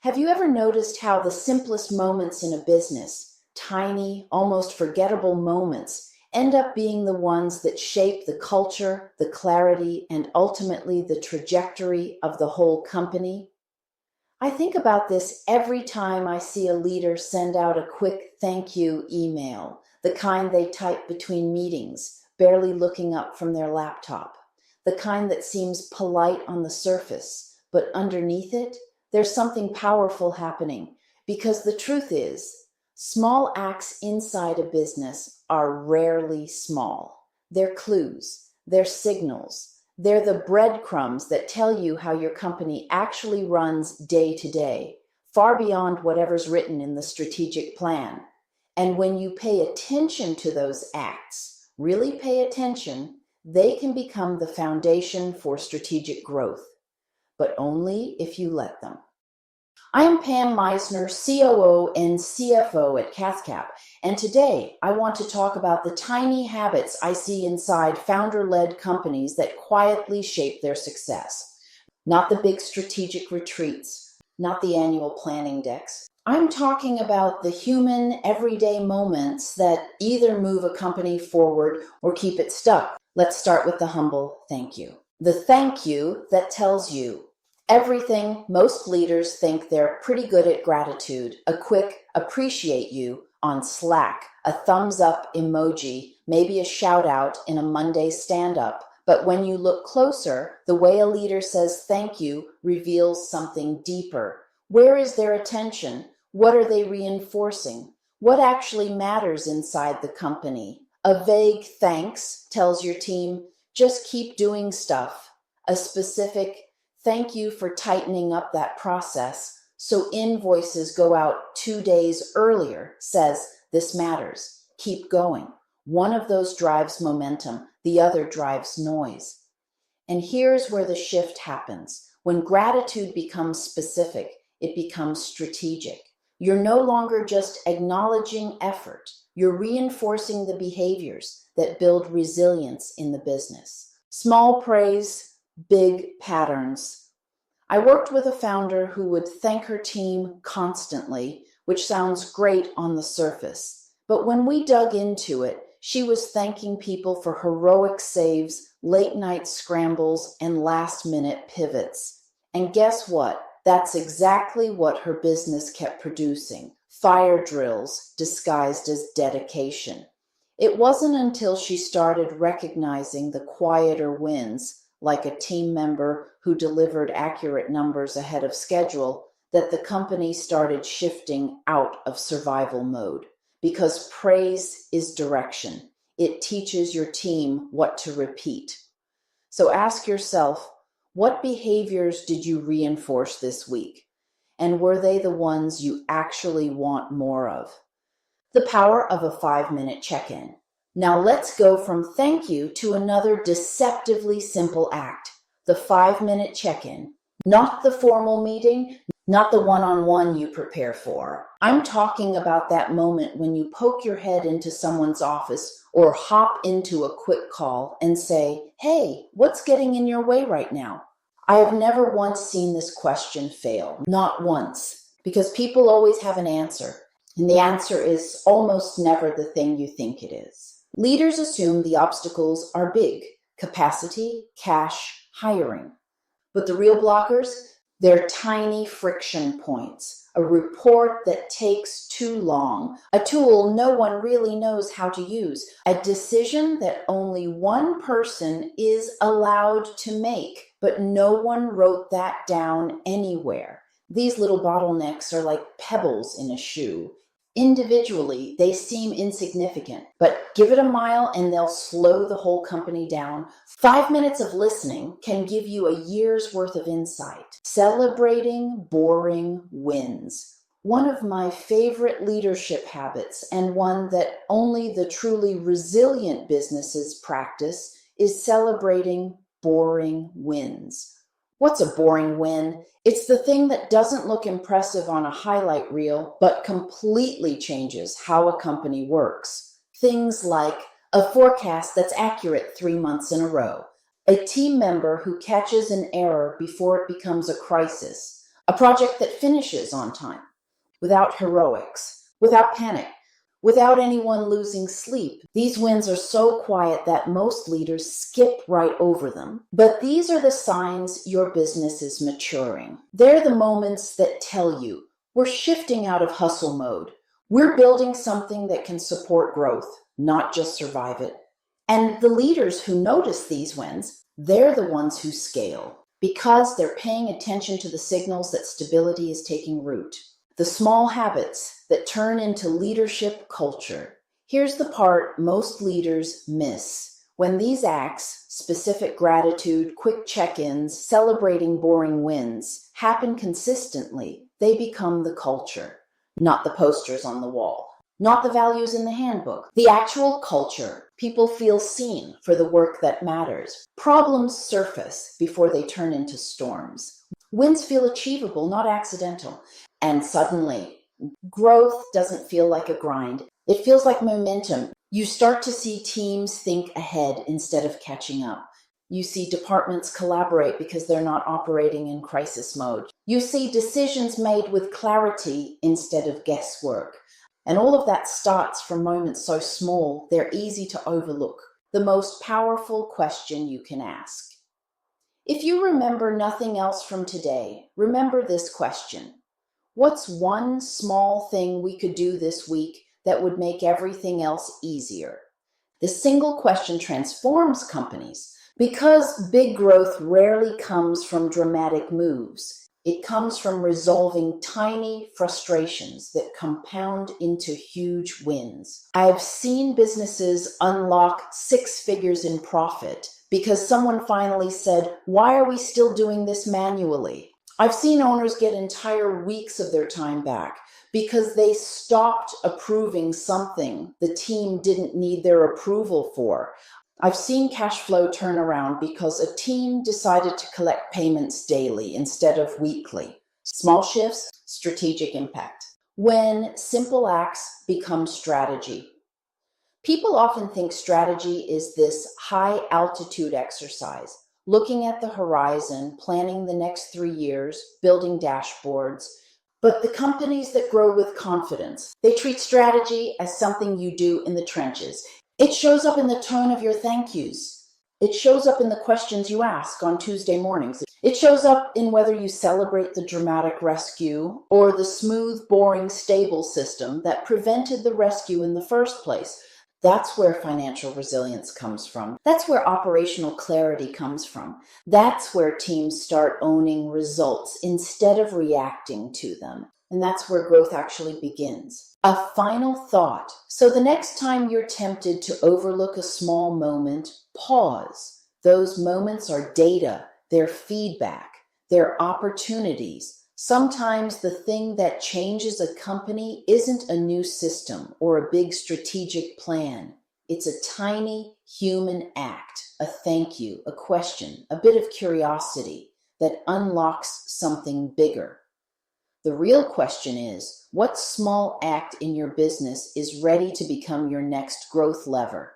Have you ever noticed how the simplest moments in a business, tiny, almost forgettable moments, end up being the ones that shape the culture, the clarity, and ultimately the trajectory of the whole company? I think about this every time I see a leader send out a quick thank you email, the kind they type between meetings, barely looking up from their laptop, the kind that seems polite on the surface, but underneath it, there's something powerful happening. Because the truth is, small acts inside a business are rarely small. They're clues, they're signals. They're the breadcrumbs that tell you how your company actually runs day to day, far beyond whatever's written in the strategic plan. And when you pay attention to those acts, really pay attention, they can become the foundation for strategic growth, but only if you let them. I am Pam Meissner, COO and CFO at Cathcap, and today I want to talk about the tiny habits I see inside founder-led companies that quietly shape their success. Not the big strategic retreats, not the annual planning decks. I'm talking about the human, everyday moments that either move a company forward or keep it stuck. Let's start with the humble thank you. The thank you that tells you everything. Most leaders think they're pretty good at gratitude, a quick appreciate you on Slack, a thumbs up emoji, maybe a shout out in a Monday stand-up. But when you look closer, the way a leader says thank you reveals something deeper. Where is their attention? What are they reinforcing? What actually matters inside the company? A vague thanks tells your team, just keep doing stuff. A specific thank you for tightening up that process so invoices go out 2 days earlier says this matters. Keep going. One of those drives momentum, the other drives noise. And here's where the shift happens. When gratitude becomes specific, it becomes strategic. You're no longer just acknowledging effort. You're reinforcing the behaviors that build resilience in the business. Small praise, big patterns. I worked with a founder who would thank her team constantly, which sounds great on the surface. But when we dug into it, she was thanking people for heroic saves, late night scrambles, and last-minute pivots. And guess what? That's exactly what her business kept producing. Fire drills disguised as dedication. It wasn't until she started recognizing the quieter wins, like a team member who delivered accurate numbers ahead of schedule, that the company started shifting out of survival mode. Because praise is direction. It teaches your team what to repeat. So ask yourself, what behaviors did you reinforce this week? And were they the ones you actually want more of? The power of a 5-minute check-in. Now let's go from thank you to another deceptively simple act, the 5-minute check-in. Not the formal meeting, not the one-on-one you prepare for. I'm talking about that moment when you poke your head into someone's office or hop into a quick call and say, hey, what's getting in your way right now? I have never once seen this question fail, not once, because people always have an answer, and the answer is almost never the thing you think it is. Leaders assume the obstacles are big: capacity, cash, hiring. But the real blockers, they're tiny friction points, a report that takes too long, a tool no one really knows how to use, a decision that only one person is allowed to make, but no one wrote that down anywhere. These little bottlenecks are like pebbles in a shoe. Individually, they seem insignificant, but give it a mile and they'll slow the whole company down. 5 minutes of listening can give you a year's worth of insight. Celebrating boring wins. One of my favorite leadership habits, and one that only the truly resilient businesses practice, is celebrating boring wins. What's a boring win? It's the thing that doesn't look impressive on a highlight reel, but completely changes how a company works. Things like a forecast that's accurate 3 months in a row, a team member who catches an error before it becomes a crisis, A project that finishes on time, without heroics, without panic, without anyone losing sleep. These wins are so quiet that most leaders skip right over them. But these are the signs your business is maturing. They're the moments that tell you, we're shifting out of hustle mode. We're building something that can support growth, not just survive it. And the leaders who notice these wins, they're the ones who scale because they're paying attention to the signals that stability is taking root. The small habits that turn into leadership culture. Here's the part most leaders miss. When these acts, specific gratitude, quick check-ins, celebrating boring wins, happen consistently, they become the culture, not the posters on the wall, not the values in the handbook, the actual culture. People feel seen for the work that matters. Problems surface before they turn into storms. Wins feel achievable, not accidental. And suddenly, growth doesn't feel like a grind. It feels like momentum. You start to see teams think ahead instead of catching up. You see departments collaborate because they're not operating in crisis mode. You see decisions made with clarity instead of guesswork. And all of that starts from moments so small, they're easy to overlook. The most powerful question you can ask. If you remember nothing else from today, remember this question. What's one small thing we could do this week that would make everything else easier? The single question transforms companies because big growth rarely comes from dramatic moves. It comes from resolving tiny frustrations that compound into huge wins. I've seen businesses unlock 6 figures in profit because someone finally said, "Why are we still doing this manually?" I've seen owners get entire weeks of their time back because they stopped approving something the team didn't need their approval for. I've seen cash flow turn around because a team decided to collect payments daily instead of weekly. Small shifts, strategic impact. When simple acts become strategy. People often think strategy is this high altitude exercise, looking at the horizon, planning the next 3 years, building dashboards. But the companies that grow with confidence, they treat strategy as something you do in the trenches. It shows up in the tone of your thank yous. It shows up in the questions you ask on Tuesday mornings. It shows up in whether you celebrate the dramatic rescue or the smooth, boring, stable system that prevented the rescue in the first place. That's where financial resilience comes from. That's where operational clarity comes from. That's where teams start owning results instead of reacting to them. And that's where growth actually begins. A final thought. So the next time you're tempted to overlook a small moment, pause. Those moments are data, they're feedback, they're opportunities. Sometimes the thing that changes a company isn't a new system or a big strategic plan. It's a tiny human act, a thank you, a question, a bit of curiosity that unlocks something bigger. The real question is, what small act in your business is ready to become your next growth lever?